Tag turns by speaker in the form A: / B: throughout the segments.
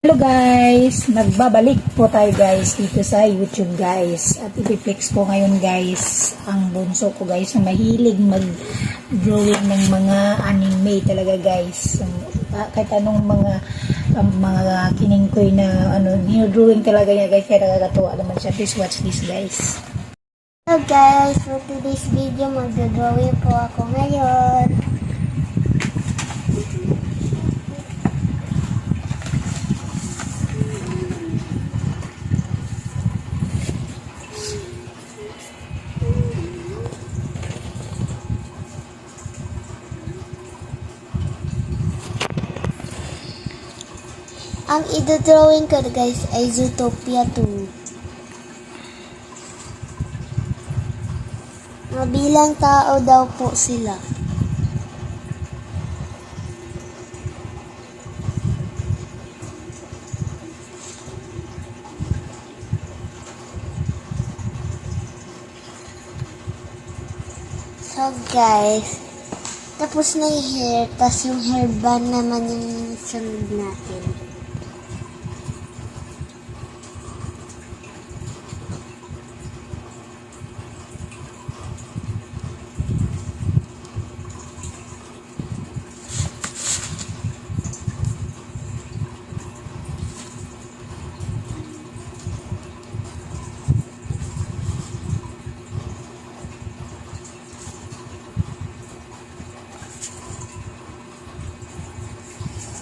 A: Hello guys, nagbabalik po tayo guys dito sa YouTube guys, at ipiplex ko ngayon guys ang bunso ko guys na mahilig mag-drawing ng mga anime talaga guys. Kahit anong mga kiningkoy na drawing talaga niya guys, kaya nakakatuwa naman siya. Please watch this guys.
B: Hello guys, for today's video mag-drawing po ako ngayon. Ang i-drawing ko guys ay Zootopia 2. Mabilang tao daw po sila. So guys, tapos na yung hair, tapos yung hairband naman yung sunod natin.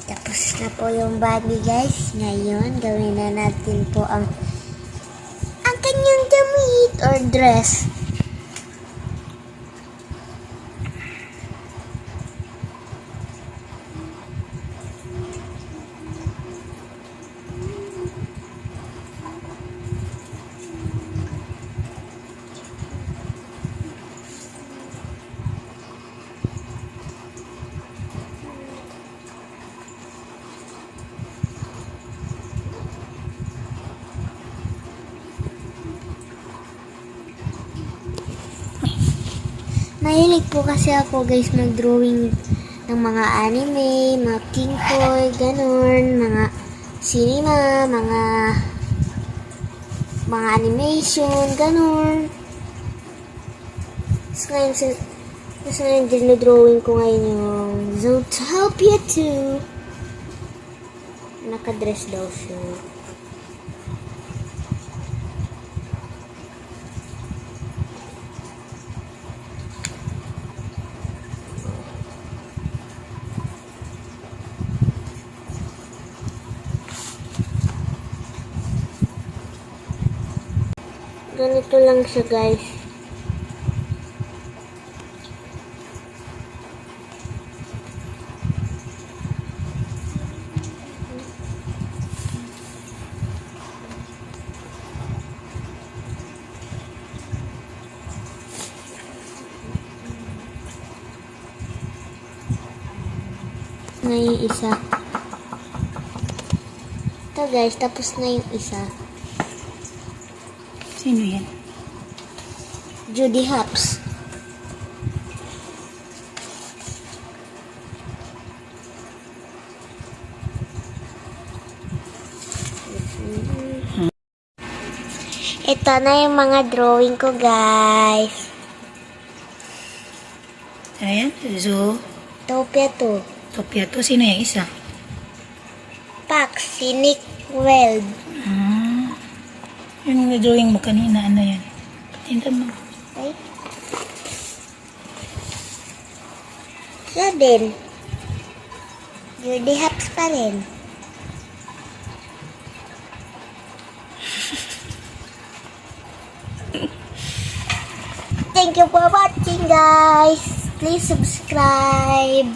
B: Tapos na po yung body guys. Ngayon, gawin na natin po ang kanyang damit or dress. Mahilig po kasi ako guys mag-drawing ng mga anime, mga kinkoy, ganun, mga cinema, mga animation, ganun. Tapos ngayon dinodrawing ko ngayon yung Zootopia 2. Nakadress daw siya. Ganito lang siya guys. Na yung isa. Ito guys, tapos na yung isa.
A: Sino yan?
B: Judy Hopps. Ito na yung mga drawing ko guys.
A: Ayan,
B: Zootopia 2.
A: Zootopia 2. Sino yung isa?
B: Pax, si Nick Weld.
A: Yung drawing mo kanina, ano yan? Patinta mo.
B: Okay. Siya din. Judy Hopps pa rin. Thank you for watching guys. Please subscribe.